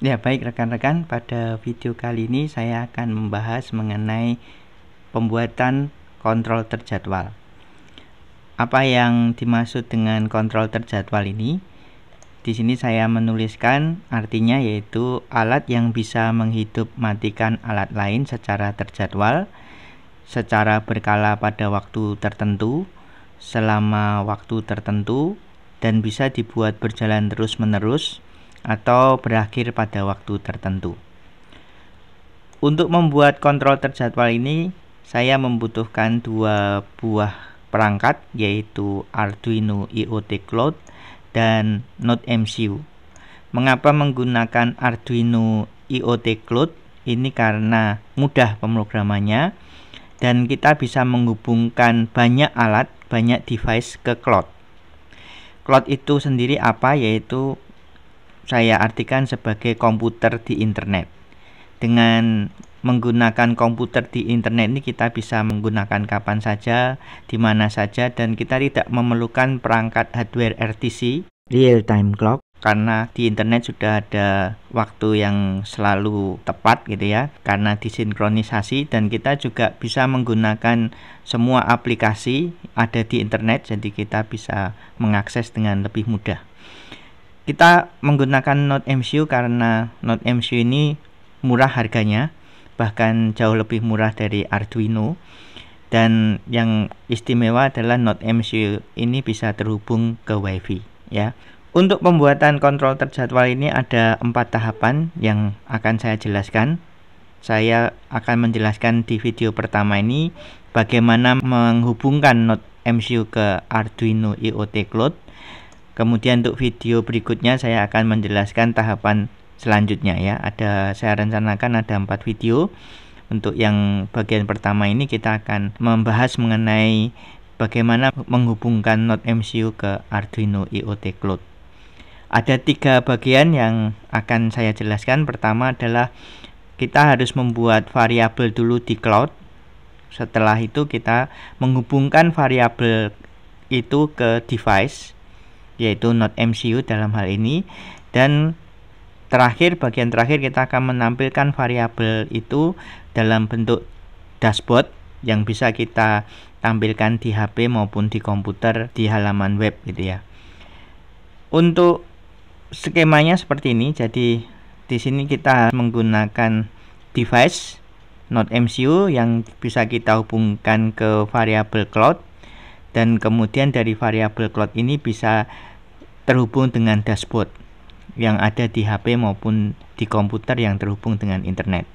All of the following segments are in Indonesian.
Ya, baik rekan-rekan, pada video kali ini saya akan membahas mengenai pembuatan kontrol terjadwal. Apa yang dimaksud dengan kontrol terjadwal ini? Di sini saya menuliskan artinya, yaitu alat yang bisa menghidup matikan alat lain secara terjadwal, secara berkala pada waktu tertentu, selama waktu tertentu, dan bisa dibuat berjalan terus-menerus atau berakhir pada waktu tertentu. Untuk membuat kontrol terjadwal ini, saya membutuhkan dua buah perangkat, yaitu Arduino IoT Cloud dan NodeMCU. Mengapa menggunakan Arduino IoT Cloud? Ini karena mudah pemrogramannya dan kita bisa menghubungkan banyak alat, banyak device ke cloud. Cloud itu sendiri apa? Yaitu saya artikan sebagai komputer di internet. Dengan menggunakan komputer di internet ini kita bisa menggunakan kapan saja, di mana saja, dan kita tidak memerlukan perangkat hardware RTC, real time clock, karena di internet sudah ada waktu yang selalu tepat gitu ya, karena disinkronisasi, dan kita juga bisa menggunakan semua aplikasi ada di internet, jadi kita bisa mengakses dengan lebih mudah. Kita menggunakan NodeMCU karena NodeMCU ini murah harganya, bahkan jauh lebih murah dari Arduino. Dan yang istimewa adalah NodeMCU ini bisa terhubung ke WiFi ya. Untuk pembuatan kontrol terjadwal ini ada 4 tahapan yang akan saya jelaskan. Saya akan menjelaskan di video pertama ini bagaimana menghubungkan NodeMCU ke Arduino IoT Cloud. Kemudian untuk video berikutnya saya akan menjelaskan tahapan selanjutnya ya. Saya rencanakan ada 4 video. Untuk yang bagian pertama ini kita akan membahas mengenai bagaimana menghubungkan NodeMCU ke Arduino IoT Cloud. Ada 3 bagian yang akan saya jelaskan. Pertama adalah kita harus membuat variabel dulu di cloud. Setelah itu kita menghubungkan variabel itu ke device, yaitu NodeMCU dalam hal ini, dan bagian terakhir kita akan menampilkan variabel itu dalam bentuk dashboard yang bisa kita tampilkan di HP maupun di komputer di halaman web gitu ya. Untuk skemanya seperti ini. Jadi di sini kita menggunakan device NodeMCU yang bisa kita hubungkan ke variabel cloud, dan kemudian dari variabel cloud ini bisa terhubung dengan dashboard yang ada di HP maupun di komputer yang terhubung dengan internet.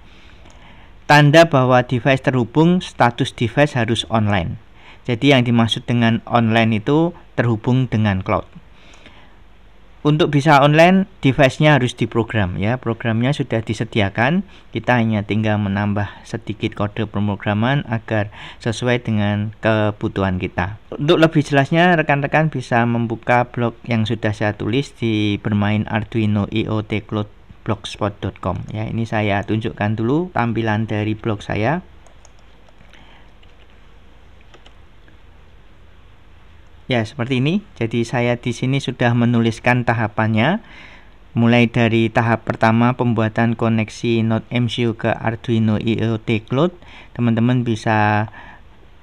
Tanda bahwa device terhubung, status device harus online. Jadi yang dimaksud dengan online itu terhubung dengan cloud. Untuk bisa online, device-nya harus diprogram ya. Programnya sudah disediakan, kita hanya tinggal menambah sedikit kode pemrograman agar sesuai dengan kebutuhan kita. Untuk lebih jelasnya, rekan-rekan bisa membuka blog yang sudah saya tulis di bermain Arduino IoT Cloud blogspot.com ya. Ini saya tunjukkan dulu tampilan dari blog saya. Ya, seperti ini. Jadi saya di sini sudah menuliskan tahapannya. Mulai dari tahap pertama pembuatan koneksi NodeMCU ke Arduino IoT Cloud. Teman-teman bisa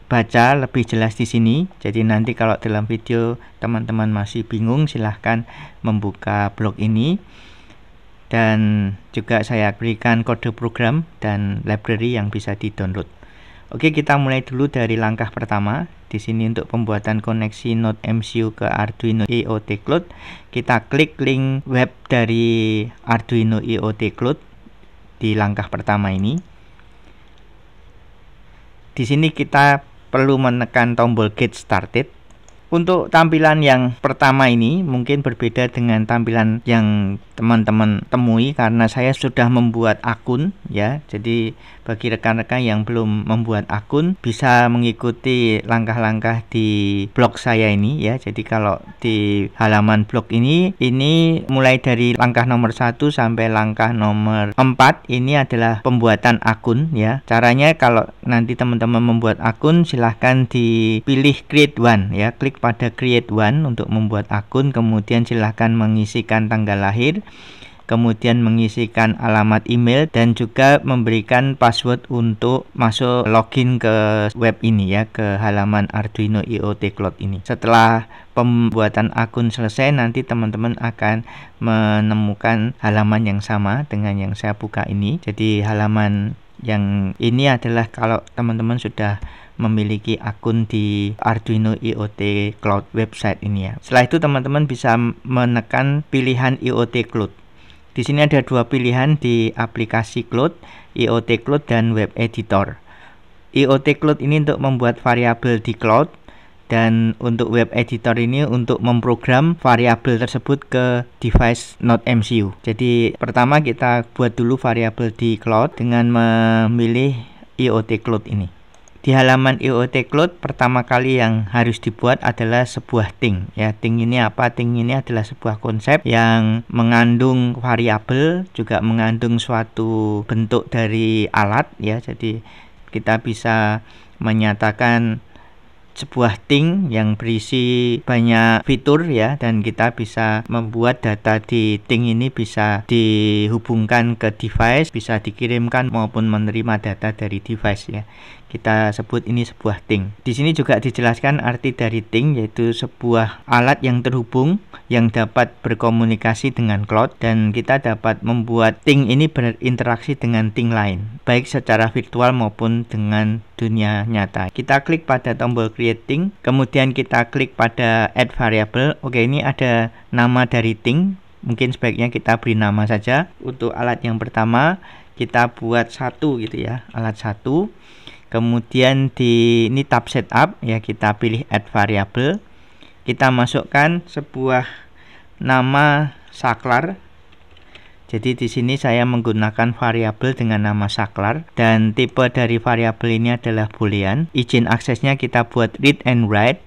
baca lebih jelas di sini. Jadi nanti kalau dalam video teman-teman masih bingung, silahkan membuka blog ini. Dan juga saya berikan kode program dan library yang bisa di-download. Oke, kita mulai dulu dari langkah pertama. Di sini untuk pembuatan koneksi NodeMCU ke Arduino IoT Cloud, kita klik link web dari Arduino IoT Cloud di langkah pertama ini. Di sini kita perlu menekan tombol Get Started. Untuk tampilan yang pertama ini mungkin berbeda dengan tampilan yang teman-teman temui karena saya sudah membuat akun ya. Jadi bagi rekan-rekan yang belum membuat akun bisa mengikuti langkah-langkah di blog saya ini ya. Jadi kalau di halaman blog ini mulai dari langkah nomor 1 sampai langkah nomor 4 ini adalah pembuatan akun ya. Caranya kalau nanti teman-teman membuat akun, silahkan dipilih Create One ya. Klik pada Create One untuk membuat akun, kemudian silahkan mengisikan tanggal lahir, kemudian mengisikan alamat email, dan juga memberikan password untuk masuk login ke web ini ya, ke halaman Arduino IoT Cloud ini. Setelah pembuatan akun selesai, nanti teman-teman akan menemukan halaman yang sama dengan yang saya buka ini. Jadi halaman yang ini adalah kalau teman-teman sudah memiliki akun di Arduino IoT Cloud website ini ya. Setelah itu teman-teman bisa menekan pilihan IoT Cloud. Di sini ada dua pilihan di aplikasi Cloud, IoT Cloud dan Web Editor. IoT Cloud ini untuk membuat variabel di cloud, dan untuk Web Editor ini untuk memprogram variabel tersebut ke device NodeMCU. Jadi pertama kita buat dulu variabel di cloud dengan memilih IoT Cloud ini. Di halaman IoT Cloud pertama kali yang harus dibuat adalah sebuah thing ya. Thing ini apa? Thing ini adalah sebuah konsep yang mengandung variabel, juga mengandung suatu bentuk dari alat ya. Jadi kita bisa menyatakan sebuah thing yang berisi banyak fitur ya, dan kita bisa membuat data di thing ini bisa dihubungkan ke device, bisa dikirimkan maupun menerima data dari device ya. Kita sebut ini sebuah thing. Di sini juga dijelaskan arti dari thing, yaitu sebuah alat yang terhubung yang dapat berkomunikasi dengan cloud, dan kita dapat membuat thing ini berinteraksi dengan thing lain, baik secara virtual maupun dengan dunia nyata. Kita klik pada tombol create thing, kemudian kita klik pada add variable. Oke, ini ada nama dari thing, mungkin sebaiknya kita beri nama saja. Untuk alat yang pertama kita buat satu gitu ya, alat satu. Kemudian di ini tab setup ya, kita pilih add variable. Kita masukkan sebuah nama saklar. Jadi di sini saya menggunakan variabel dengan nama saklar, dan tipe dari variabel ini adalah boolean. Izin aksesnya kita buat read and write.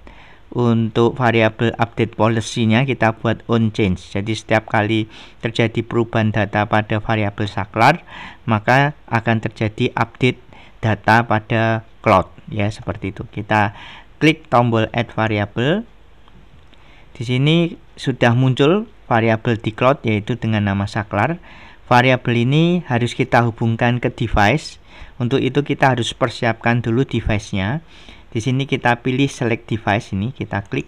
Untuk variabel update policy-nya kita buat on change. Jadi setiap kali terjadi perubahan data pada variabel saklar, maka akan terjadi update data pada cloud ya, seperti itu. Kita klik tombol add variable. Di sini sudah muncul variabel di cloud yaitu dengan nama saklar. Variabel ini harus kita hubungkan ke device. Untuk itu kita harus persiapkan dulu device-nya. Di sini kita pilih select device, ini kita klik.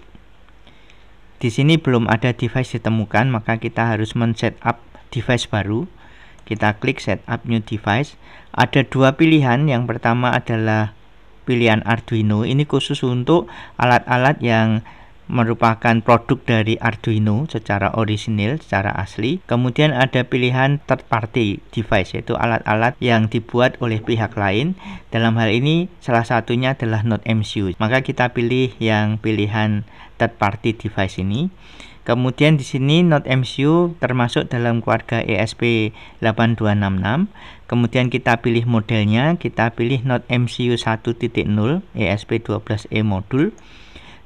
Di sini belum ada device ditemukan, maka kita harus men-setup device baru. Kita klik setup new device. Ada dua pilihan. Yang pertama adalah pilihan Arduino. Ini khusus untuk alat-alat yang merupakan produk dari Arduino secara orisinil, secara asli. Kemudian ada pilihan third party device, yaitu alat-alat yang dibuat oleh pihak lain. Dalam hal ini salah satunya adalah NodeMCU. Maka kita pilih yang pilihan third party device ini. Kemudian di sini NodeMCU termasuk dalam keluarga ESP8266. Kemudian kita pilih modelnya, kita pilih NodeMCU 1.0 ESP12E modul.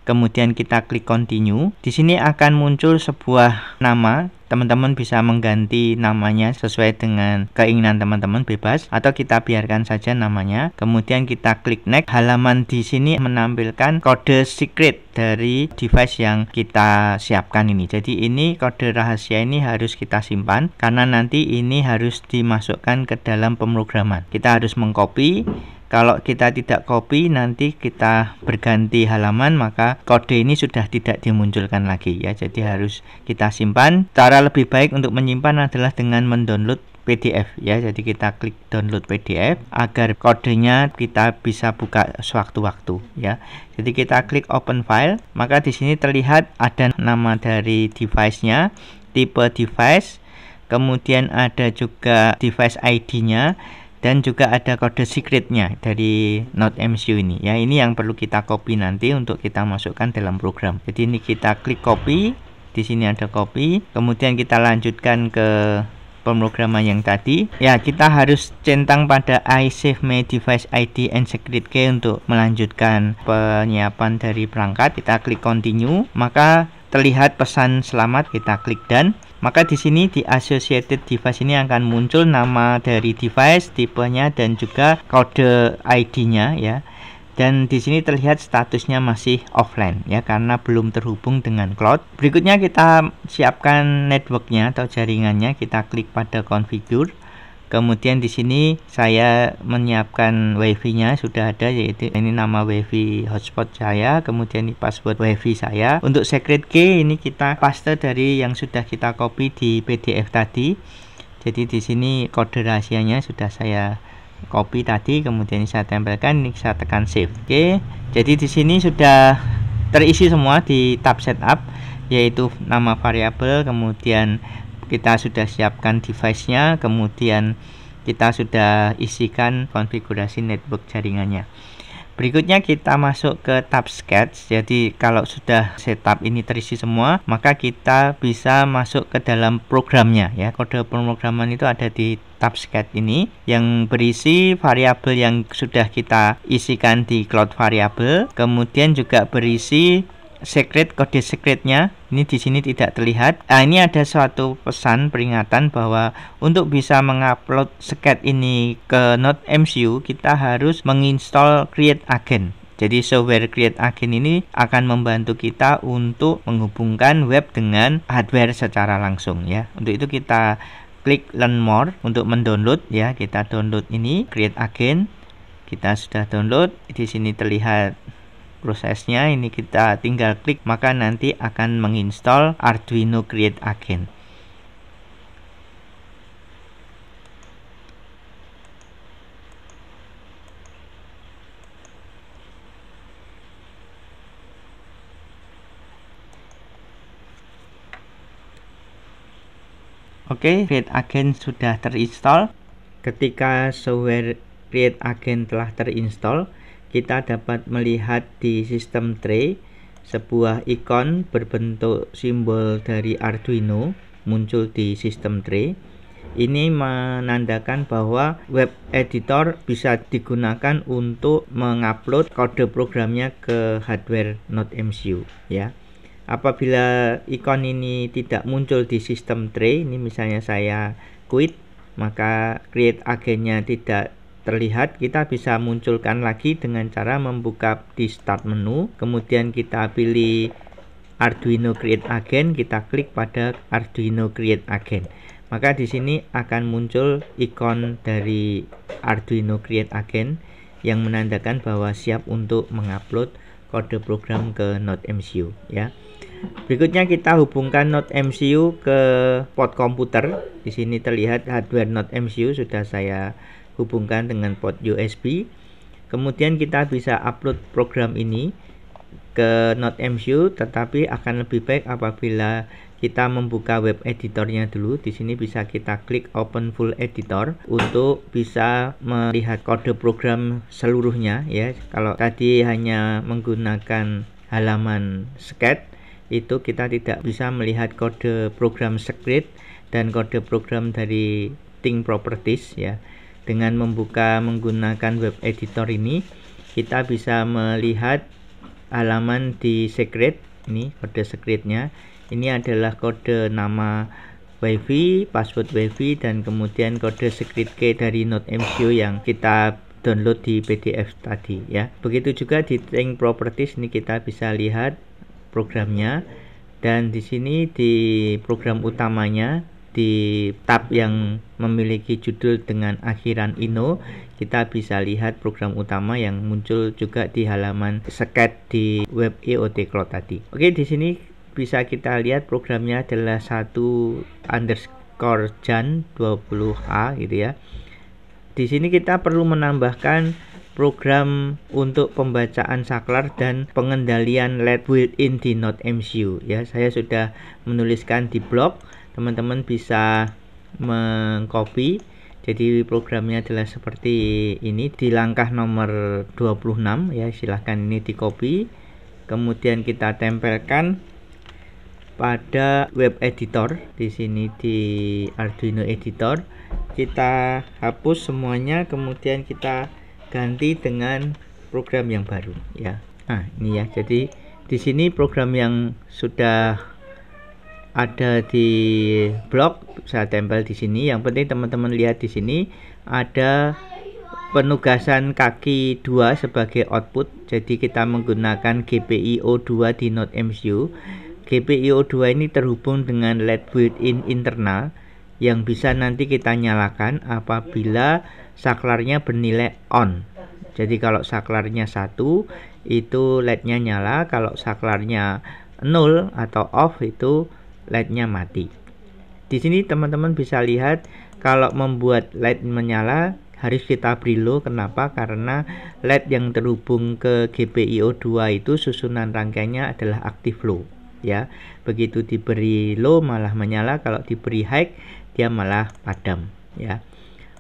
Kemudian kita klik continue. Di sini akan muncul sebuah nama. Teman-teman bisa mengganti namanya sesuai dengan keinginan teman-teman, bebas, atau kita biarkan saja namanya. Kemudian kita klik next. Halaman di sini menampilkan kode secret dari device yang kita siapkan ini. Jadi ini kode rahasia ini harus kita simpan karena nanti ini harus dimasukkan ke dalam pemrograman. Kita harus mengcopy. Kalau kita tidak copy, nanti kita berganti halaman, maka kode ini sudah tidak dimunculkan lagi ya. Jadi harus kita simpan. Cara lebih baik untuk menyimpan adalah dengan mendownload PDF ya. Jadi kita klik download PDF agar kodenya kita bisa buka sewaktu-waktu ya. Jadi kita klik open file, maka di sini terlihat ada nama dari device-nya, tipe device, kemudian ada juga device ID-nya, dan juga ada kode secretnya dari NodeMCU ini ya. Ini yang perlu kita copy nanti untuk kita masukkan dalam program. Jadi ini kita klik copy. Di sini ada copy. Kemudian kita lanjutkan ke pemrograman yang tadi. Ya, kita harus centang pada I save my device ID and secret key untuk melanjutkan penyiapan dari perangkat. Kita klik continue, maka terlihat pesan selamat. Kita klik done. Maka di sini di associated device ini akan muncul nama dari device, tipenya, dan juga kode ID-nya ya. Dan di sini terlihat statusnya masih offline ya, karena belum terhubung dengan cloud. Berikutnya kita siapkan networknya atau jaringannya. Kita klik pada configure. Kemudian di sini saya menyiapkan wifi-nya sudah ada, yaitu ini nama wifi hotspot saya, kemudian ini password wifi saya. Untuk secret key ini kita paste dari yang sudah kita copy di PDF tadi. Jadi di sini kode rahasianya sudah saya copy tadi, kemudian saya tempelkan, ini saya tekan save. Oke, jadi di sini sudah terisi semua di tab setup, yaitu nama variabel, kemudian kita sudah siapkan device-nya, kemudian kita sudah isikan konfigurasi network jaringannya. Berikutnya kita masuk ke tab sketch. Jadi kalau sudah setup ini terisi semua, maka kita bisa masuk ke dalam programnya ya. Kode pemrograman itu ada di tab sketch ini yang berisi variabel yang sudah kita isikan di cloud variable, kemudian juga berisi secret, kode secretnya ini di sini tidak terlihat. Nah, ini ada suatu pesan peringatan bahwa untuk bisa mengupload sket ini ke NodeMCU kita harus menginstall create agent. Jadi software create agent ini akan membantu kita untuk menghubungkan web dengan hardware secara langsung ya. Untuk itu kita klik learn more untuk mendownload ya. Kita download ini create agent. Kita sudah download. Di sini terlihat prosesnya, ini kita tinggal klik maka nanti akan menginstal Arduino Create Agent. Oke, Create Agent sudah terinstall. Ketika software Create Agent telah terinstall, kita dapat melihat di sistem tray sebuah ikon berbentuk simbol dari Arduino muncul di sistem tray. Ini menandakan bahwa web editor bisa digunakan untuk mengupload kode programnya ke hardware NodeMCU ya. Apabila ikon ini tidak muncul di sistem tray, ini misalnya saya quit, maka create agentnya tidak terlihat, kita bisa munculkan lagi dengan cara membuka di start menu, kemudian kita pilih Arduino Create Agent, kita klik pada Arduino Create Agent. Maka di sini akan muncul ikon dari Arduino Create Agent yang menandakan bahwa siap untuk mengupload kode program ke NodeMCU ya. Berikutnya kita hubungkan NodeMCU ke port komputer. Di sini terlihat hardware NodeMCU sudah saya hubungkan dengan port USB. Kemudian kita bisa upload program ini ke NodeMCU, tetapi akan lebih baik apabila kita membuka web editornya dulu. Di sini bisa kita klik Open Full Editor untuk bisa melihat kode program seluruhnya ya. Kalau tadi hanya menggunakan halaman sket, itu kita tidak bisa melihat kode program script dan kode program dari Think Properties ya. Dengan membuka menggunakan web editor ini, kita bisa melihat halaman di secret. Ini kode secretnya. Ini adalah kode nama wifi, password wifi, dan kemudian kode secret key dari NodeMCU yang kita download di PDF tadi ya. Begitu juga di Think Properties, ini kita bisa lihat programnya, dan di sini di program utamanya di tab yang memiliki judul dengan akhiran ino, kita bisa lihat program utama yang muncul juga di halaman sket di web IoT Cloud tadi. Oke, di sini bisa kita lihat programnya adalah 1_jan20a gitu ya. Di sini kita perlu menambahkan program untuk pembacaan saklar dan pengendalian LED built-in di NodeMCU ya. Saya sudah menuliskan di blog, teman-teman bisa mengcopy. Jadi programnya adalah seperti ini di langkah nomor 26 ya, silahkan ini di copy, kemudian kita tempelkan pada web editor. Di sini di Arduino editor kita hapus semuanya, kemudian kita ganti dengan program yang baru ya. Nah, ini ya. Jadi di sini program yang sudah ada di blog saya tempel di sini. Yang penting teman-teman lihat di sini ada penugasan kaki 2 sebagai output. Jadi kita menggunakan GPIO 2 di Node MCU. GPIO 2 ini terhubung dengan LED built-in internal yang bisa nanti kita nyalakan apabila saklarnya bernilai on. Jadi kalau saklarnya 1 itu LED-nya nyala, kalau saklarnya 0 atau off itu LED-nya mati. Di sini teman-teman bisa lihat kalau membuat LED menyala harus kita beri low. Kenapa? Karena LED yang terhubung ke GPIO 2 itu susunan rangkaiannya adalah aktif low ya. Begitu diberi low malah menyala, kalau diberi high dia malah padam ya.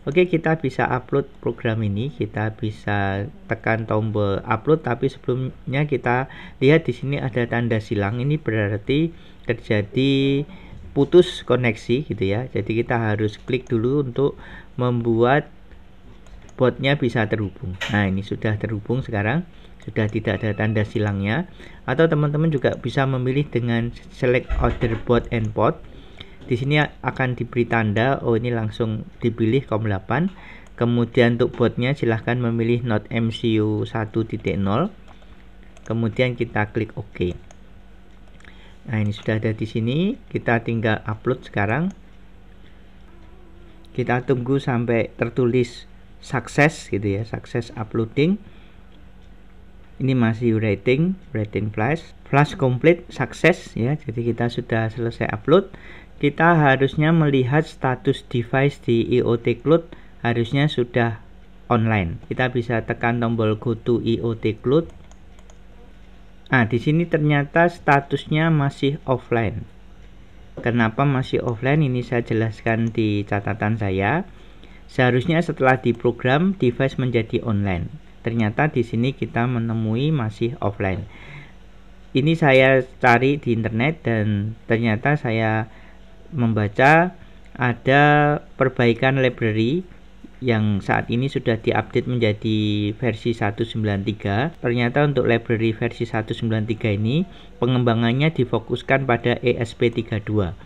Oke, kita bisa upload program ini, kita bisa tekan tombol upload, tapi sebelumnya kita lihat di sini ada tanda silang. Ini berarti terjadi putus koneksi gitu ya. Jadi kita harus klik dulu untuk membuat botnya bisa terhubung. Nah, ini sudah terhubung sekarang, sudah tidak ada tanda silangnya. Atau teman-teman juga bisa memilih dengan select other bot and port. Di sini akan diberi tanda, oh ini langsung dipilih COM8. Kemudian untuk botnya silahkan memilih Node MCU 1.0. Kemudian kita klik OK. Nah, ini sudah ada di sini. Kita tinggal upload sekarang. Kita tunggu sampai tertulis sukses gitu ya, sukses uploading. Ini masih rating flash complete sukses ya. Jadi kita sudah selesai upload. Kita harusnya melihat status device di IoT Cloud harusnya sudah online. Kita bisa tekan tombol go to IoT Cloud. Nah, di sini ternyata statusnya masih offline. Kenapa masih offline? Ini saya jelaskan di catatan saya. Seharusnya setelah diprogram device menjadi online. Ternyata di sini kita menemui masih offline. Ini saya cari di internet dan ternyata saya membaca ada perbaikan library yang saat ini sudah diupdate menjadi versi 193. Ternyata untuk library versi 193 ini pengembangannya difokuskan pada ESP32.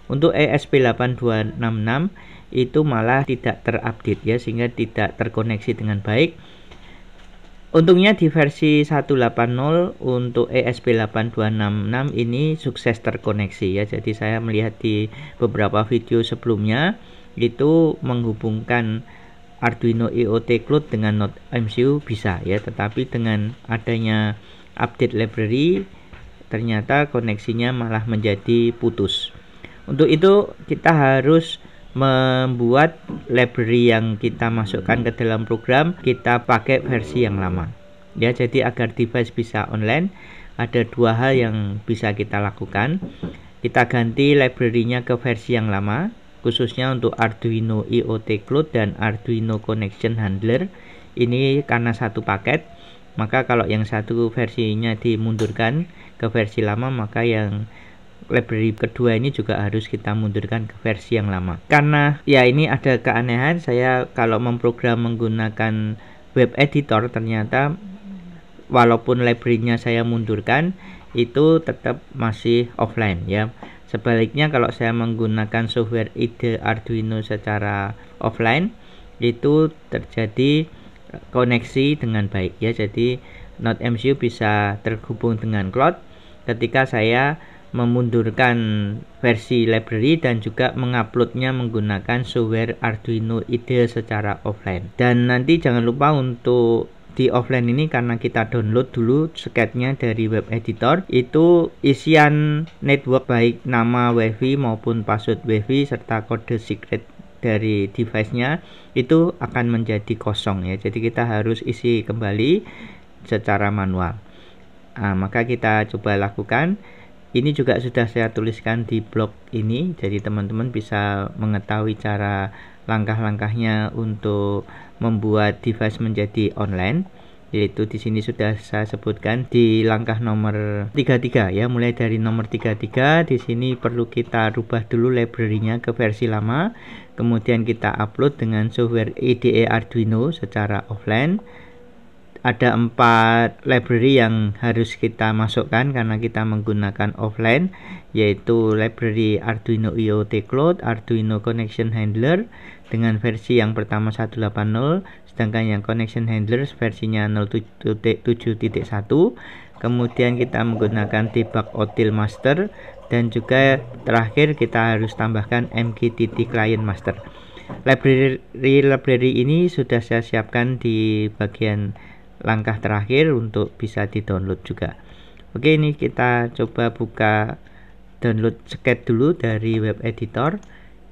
Untuk ESP8266 itu malah tidak terupdate ya, sehingga tidak terkoneksi dengan baik. Untungnya di versi 180 untuk ESP8266 ini sukses terkoneksi ya. Jadi saya melihat di beberapa video sebelumnya itu menghubungkan Arduino IoT Cloud dengan Node MCU bisa ya, tetapi dengan adanya update library ternyata koneksinya malah menjadi putus. Untuk itu kita harus membuat library yang kita masukkan ke dalam program, kita pakai versi yang lama ya. Jadi agar device bisa online ada dua hal yang bisa kita lakukan. Kita ganti library-nya ke versi yang lama, khususnya untuk Arduino IoT Cloud dan Arduino Connection Handler. Ini karena satu paket, maka kalau yang satu versinya dimundurkan ke versi lama, maka yang library kedua ini juga harus kita mundurkan ke versi yang lama. Karena ya ini ada keanehan, saya kalau memprogram menggunakan web editor ternyata walaupun library-nya saya mundurkan itu tetap masih offline ya. Sebaliknya kalau saya menggunakan software IDE Arduino secara offline itu terjadi koneksi dengan baik ya. Jadi Node MCU bisa terhubung dengan cloud ketika saya memundurkan versi library dan juga menguploadnya menggunakan software Arduino IDE secara offline. Dan nanti jangan lupa untuk di offline ini, karena kita download dulu sketnya dari web editor, itu isian network baik nama WiFi maupun password WiFi serta kode secret dari device-nya itu akan menjadi kosong ya. Jadi kita harus isi kembali secara manual. Nah, maka kita coba lakukan. Ini juga sudah saya tuliskan di blog ini, jadi teman-teman bisa mengetahui cara langkah-langkahnya untuk membuat device menjadi online. Yaitu di sini sudah saya sebutkan di langkah nomor 33 ya, mulai dari nomor 33 di sini perlu kita rubah dulu library-nya ke versi lama, kemudian kita upload dengan software IDE Arduino secara offline. ada 4 library yang harus kita masukkan karena kita menggunakan offline, yaitu library Arduino IoT Cloud, Arduino Connection Handler dengan versi yang pertama 1.8.0, sedangkan yang Connection Handlers versinya 0.7.1. Kemudian kita menggunakan debug Util Master, dan juga terakhir kita harus tambahkan MQTT Client Master. Library ini sudah saya siapkan di bagian langkah terakhir untuk bisa di-download juga. Oke, ini kita coba buka download Sched dulu dari web editor.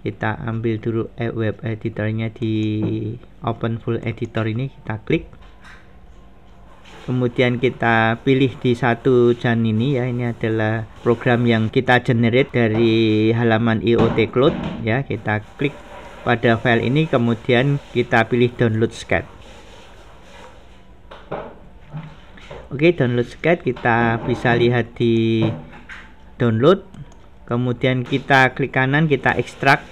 Kita ambil dulu web editornya di Open Full Editor ini, kita klik. Kemudian kita pilih di satu jan ini ya, ini adalah program yang kita generate dari halaman IoT Cloud ya. Kita klik pada file ini, kemudian kita pilih download Sched. Oke, download Sched kita bisa lihat di download. Kemudian kita klik kanan, kita ekstrak.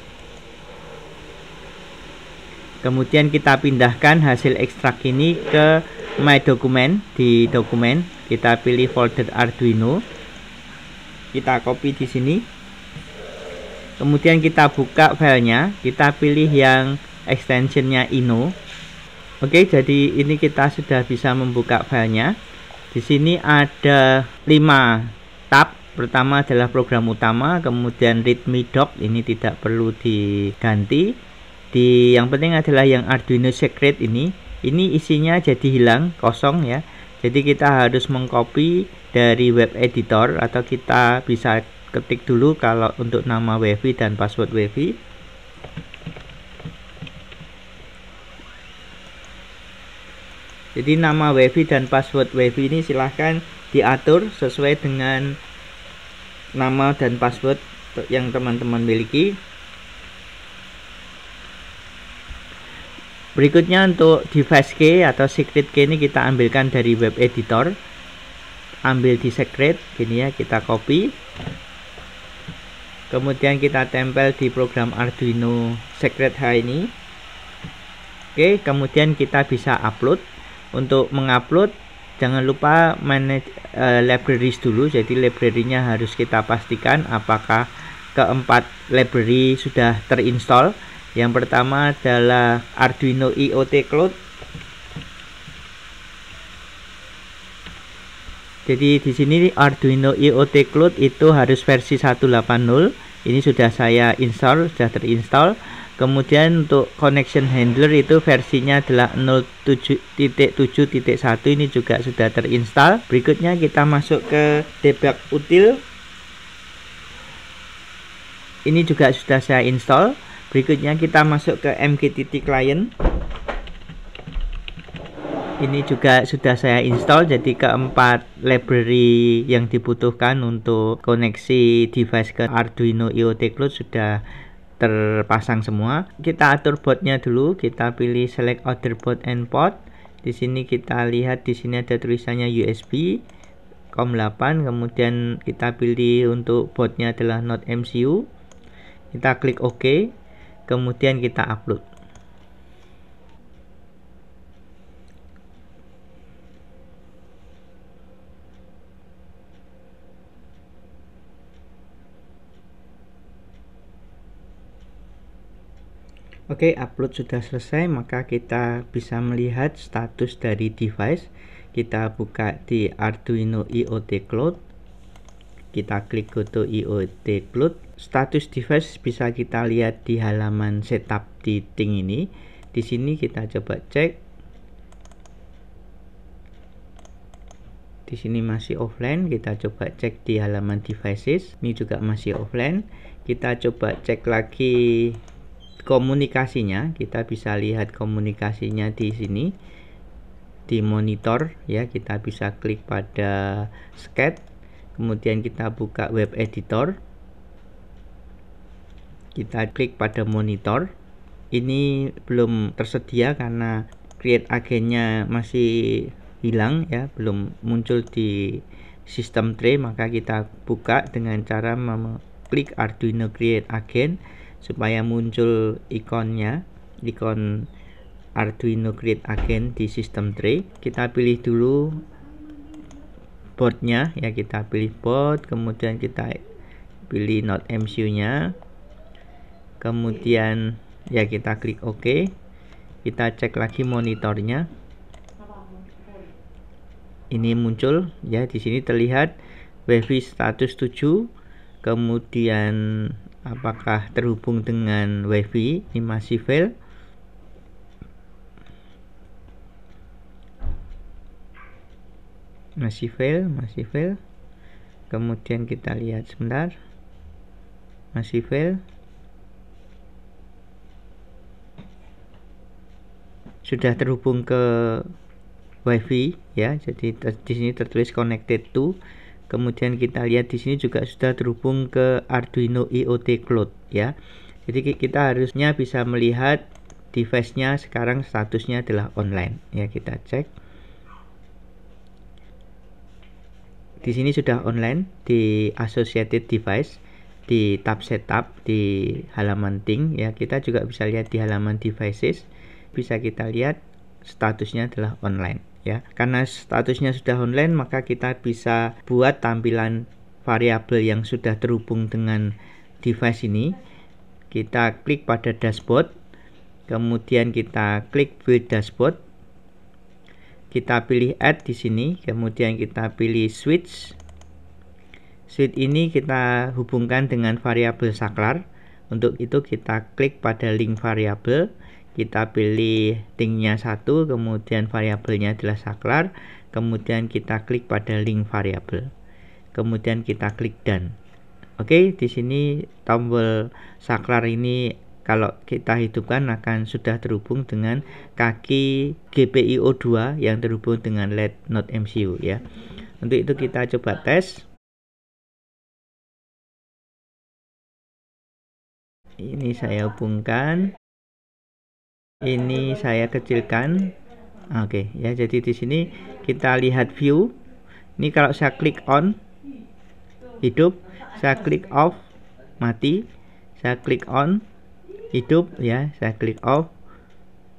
Kemudian kita pindahkan hasil ekstrak ini ke My Document. Di dokumen kita pilih folder Arduino. Kita copy di sini. Kemudian kita buka filenya, kita pilih yang extensionnya Ino. Oke, jadi ini kita sudah bisa membuka filenya. Di sini ada 5 tab. Pertama adalah program utama, kemudian readme doc, ini tidak perlu diganti. Yang penting adalah yang Arduino Secret ini isinya jadi hilang, kosong ya. Jadi kita harus mengcopy dari web editor, atau kita bisa ketik dulu kalau untuk nama WiFi dan password WiFi. Jadi nama WiFi dan password WiFi ini silahkan diatur sesuai dengan nama dan password yang teman-teman miliki. Berikutnya untuk device key atau secret key ini kita ambilkan dari web editor. Ambil di secret gini ya, kita copy. Kemudian kita tempel di program Arduino Secret H ini. Oke, kemudian kita bisa upload. Untuk mengupload jangan lupa manage libraries dulu. Jadi library-nya harus kita pastikan apakah keempat library sudah terinstall. Yang pertama adalah Arduino IoT Cloud. Jadi di sini Arduino IoT Cloud itu harus versi 1.8.0. Ini sudah saya install, sudah terinstall. Kemudian untuk Connection Handler itu versinya adalah 0.7.1, ini juga sudah terinstall. Berikutnya kita masuk ke debug Util. Ini juga sudah saya install. Berikutnya kita masuk ke MQTT Client. Ini juga sudah saya install. Jadi keempat library yang dibutuhkan untuk koneksi device ke Arduino IoT Cloud sudah terpasang semua. Kita atur boardnya dulu. Kita pilih select other board and port. Di sini kita lihat di sini ada tulisannya USB COM8. Kemudian kita pilih untuk boardnya adalah Node MCU. Kita klik OK. Kemudian kita upload. Oke, upload sudah selesai, maka kita bisa melihat status dari device. Kita buka di Arduino IoT Cloud. Kita klik go to IoT Cloud. Status device bisa kita lihat di halaman setup di Ting ini. Di sini kita coba cek. Di sini masih offline. Kita coba cek di halaman devices. Ini juga masih offline. Kita coba cek lagi komunikasinya. Kita bisa lihat komunikasinya di sini di monitor ya. Kita bisa klik pada Sched, kemudian kita buka web editor, kita klik pada monitor. Ini belum tersedia karena create agennya masih hilang ya, belum muncul di sistem tray. Maka kita buka dengan cara klik Arduino create agent supaya muncul ikonnya, ikon Arduino Create Agent di System Tray. Kita pilih dulu boardnya ya, kita pilih board, kemudian kita pilih Node MCU nya, kemudian ya kita klik OK. Kita cek lagi monitornya, ini muncul ya, di sini terlihat WiFi status 7, kemudian apakah terhubung dengan WiFi, ini masih fail. Masih fail. Kemudian kita lihat sebentar, masih fail. Sudah terhubung ke WiFi ya, jadi di sini tertulis connected to. Kemudian kita lihat di sini juga sudah terhubung ke Arduino IoT Cloud ya. Jadi kita harusnya bisa melihat device-nya sekarang statusnya adalah online ya. Kita cek. Di sini sudah online di associated device, di tab setup di halaman thing ya. Kita juga bisa lihat di halaman devices, bisa kita lihat statusnya adalah online ya. Karena statusnya sudah online, maka kita bisa buat tampilan variabel yang sudah terhubung dengan device ini. Kita klik pada dashboard, kemudian kita klik build dashboard. Kita pilih add di sini, kemudian kita pilih switch. Switch ini kita hubungkan dengan variabel saklar. Untuk itu kita klik pada link variabel, kita pilih linknya 1, kemudian variabelnya adalah saklar, kemudian kita klik pada link variabel, kemudian kita klik done. Oke, di sini tombol saklar ini kalau kita hidupkan akan sudah terhubung dengan kaki GPIO 2 yang terhubung dengan LED Node MCU ya. Untuk itu kita coba tes. Ini saya hubungkan. Ini saya kecilkan. Oke ya, jadi di sini kita lihat view. Ini kalau saya klik on hidup, saya klik off mati, saya klik on hidup ya, saya klik off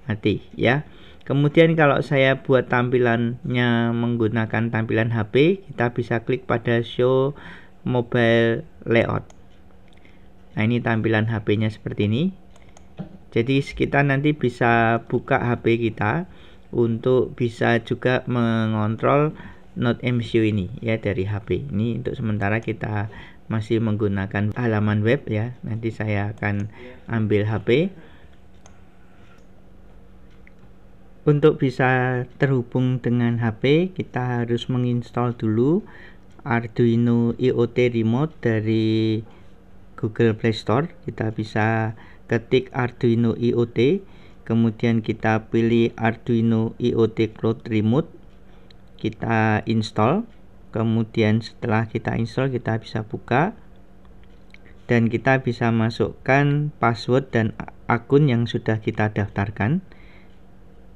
mati ya. Kemudian kalau saya buat tampilannya menggunakan tampilan HP, kita bisa klik pada show mobile layout. Nah, ini tampilan HP-nya seperti ini. Jadi kita nanti bisa buka HP kita untuk bisa juga mengontrol Node MCU ini ya dari HP. Ini untuk sementara kita masih menggunakan halaman web ya. Nanti saya akan ambil HP. Untuk bisa terhubung dengan HP, kita harus menginstal dulu Arduino IoT Remote dari Google Play Store. Kita bisa ketik Arduino IoT, kemudian kita pilih Arduino IoT Cloud Remote, kita install. Kemudian setelah kita install, kita bisa buka dan kita bisa masukkan password dan akun yang sudah kita daftarkan.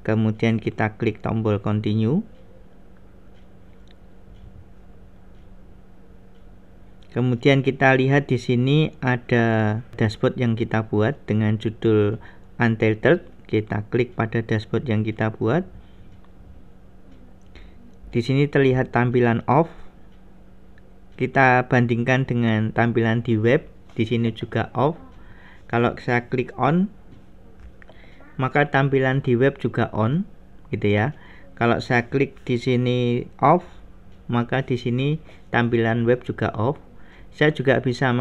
Kemudian kita klik tombol continue. Kemudian kita lihat di sini ada dashboard yang kita buat dengan judul Untitled. Kita klik pada dashboard yang kita buat. Di sini terlihat tampilan off. Kita bandingkan dengan tampilan di web. Di sini juga off. Kalau saya klik on, maka tampilan di web juga on, gitu ya. Kalau saya klik di sini off, maka di sini tampilan web juga off. Saya juga bisa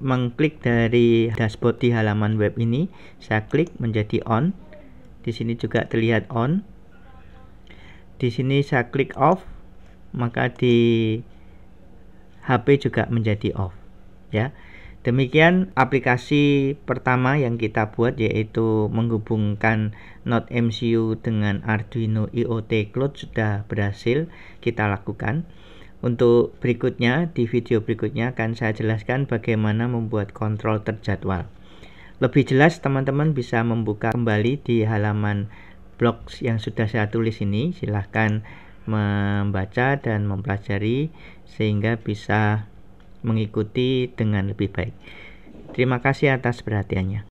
mengklik dari dashboard di halaman web ini. Saya klik menjadi on. Di sini juga terlihat on. Di sini saya klik off, maka di HP juga menjadi off ya. Demikian aplikasi pertama yang kita buat, yaitu menghubungkan Node MCU dengan Arduino IoT Cloud, sudah berhasil kita lakukan. Untuk berikutnya, di video berikutnya akan saya jelaskan bagaimana membuat kontrol terjadwal. Lebih jelas teman-teman bisa membuka kembali di halaman blog yang sudah saya tulis ini. Silahkan membaca dan mempelajari sehingga bisa mengikuti dengan lebih baik. Terima kasih atas perhatiannya.